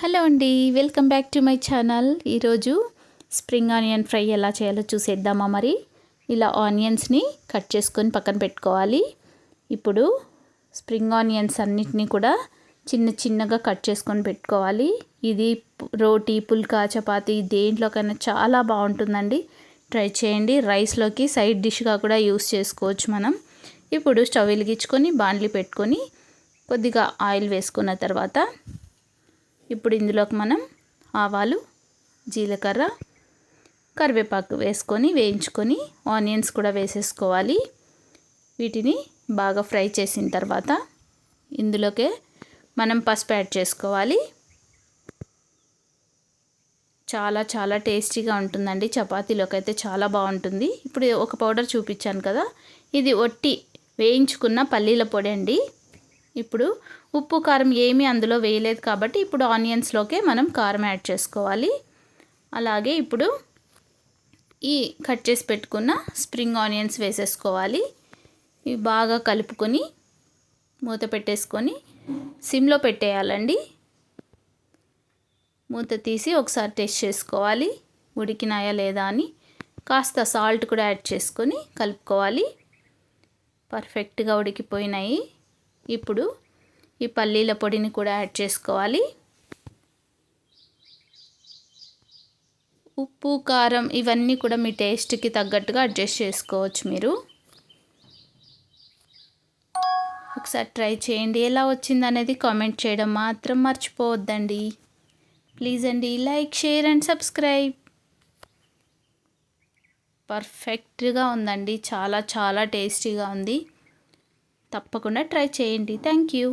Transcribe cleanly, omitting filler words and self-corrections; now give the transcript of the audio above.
Hello అండి, welcome back to my channel. ఈరోజు spring onion fry ఎలా చేయాలో చూసేద్దామా. మరి ఇలా ఆనియన్స్ని కట్ చేసుకొని పక్కన పెట్టుకోవాలి. ఇప్పుడు స్ప్రింగ్ ఆనియన్స్ అన్నిటినీ కూడా చిన్న చిన్నగా కట్ చేసుకొని పెట్టుకోవాలి. ఇది రోటీ, పుల్కా, చపాతీ దేంట్లోకైనా చాలా బాగుంటుందండి. ట్రై చేయండి. రైస్లోకి సైడ్ డిష్గా కూడా యూస్ చేసుకోవచ్చు మనం. ఇప్పుడు స్టవ్ వెలిగించుకొని బాండ్లీ పెట్టుకొని కొద్దిగా ఆయిల్ వేసుకున్న తర్వాత ఇప్పుడు ఇందులోకి మనం ఆవాలు, జీలకర్ర, కరివేపాకు వేసుకొని వేయించుకొని ఆనియన్స్ కూడా వేసేసుకోవాలి. వీటిని బాగా ఫ్రై చేసిన తర్వాత ఇందులోకే మనం పసుపు యాడ్ చేసుకోవాలి. చాలా చాలా టేస్టీగా ఉంటుందండి. చపాతీలోకి అయితే చాలా బాగుంటుంది. ఇప్పుడు ఒక పౌడర్ చూపించాను కదా, ఇది ఒట్టి వేయించుకున్న పల్లీల పొడి అండి. ఇప్పుడు ఉప్పు, కారం ఏమీ అందులో వేయలేదు కాబట్టి ఇప్పుడు ఆనియన్స్లోకే మనం కారం యాడ్ చేసుకోవాలి. అలాగే ఇప్పుడు ఈ కట్ చేసి పెట్టుకున్న స్ప్రింగ్ ఆనియన్స్ వేసేసుకోవాలి. ఇవి బాగా కలుపుకొని మూత పెట్టేసుకొని సిమ్లో పెట్టేయాలండి. మూత తీసి ఒకసారి టెస్ట్ చేసుకోవాలి ఉడికినాయా లేదా అని. కాస్త సాల్ట్ కూడా యాడ్ చేసుకొని కలుపుకోవాలి. పర్ఫెక్ట్గా ఉడికిపోయినాయి. ఇప్పుడు ఈ పల్లీల పొడిని కూడా యాడ్ చేసుకోవాలి. ఉప్పు, కారం ఇవన్నీ కూడా మీ టేస్ట్కి తగ్గట్టుగా అడ్జస్ట్ చేసుకోవచ్చు మీరు. ఒకసారి ట్రై చేయండి. ఎలా వచ్చిందనేది కామెంట్ చేయడం మాత్రం మర్చిపోవద్దండి. ప్లీజ్ అండి, లైక్, షేర్ అండ్ సబ్స్క్రైబ్. పర్ఫెక్ట్గా ఉందండి. చాలా చాలా టేస్టీగా ఉంది. తప్పకుండా ట్రై చేయండి. Thank you.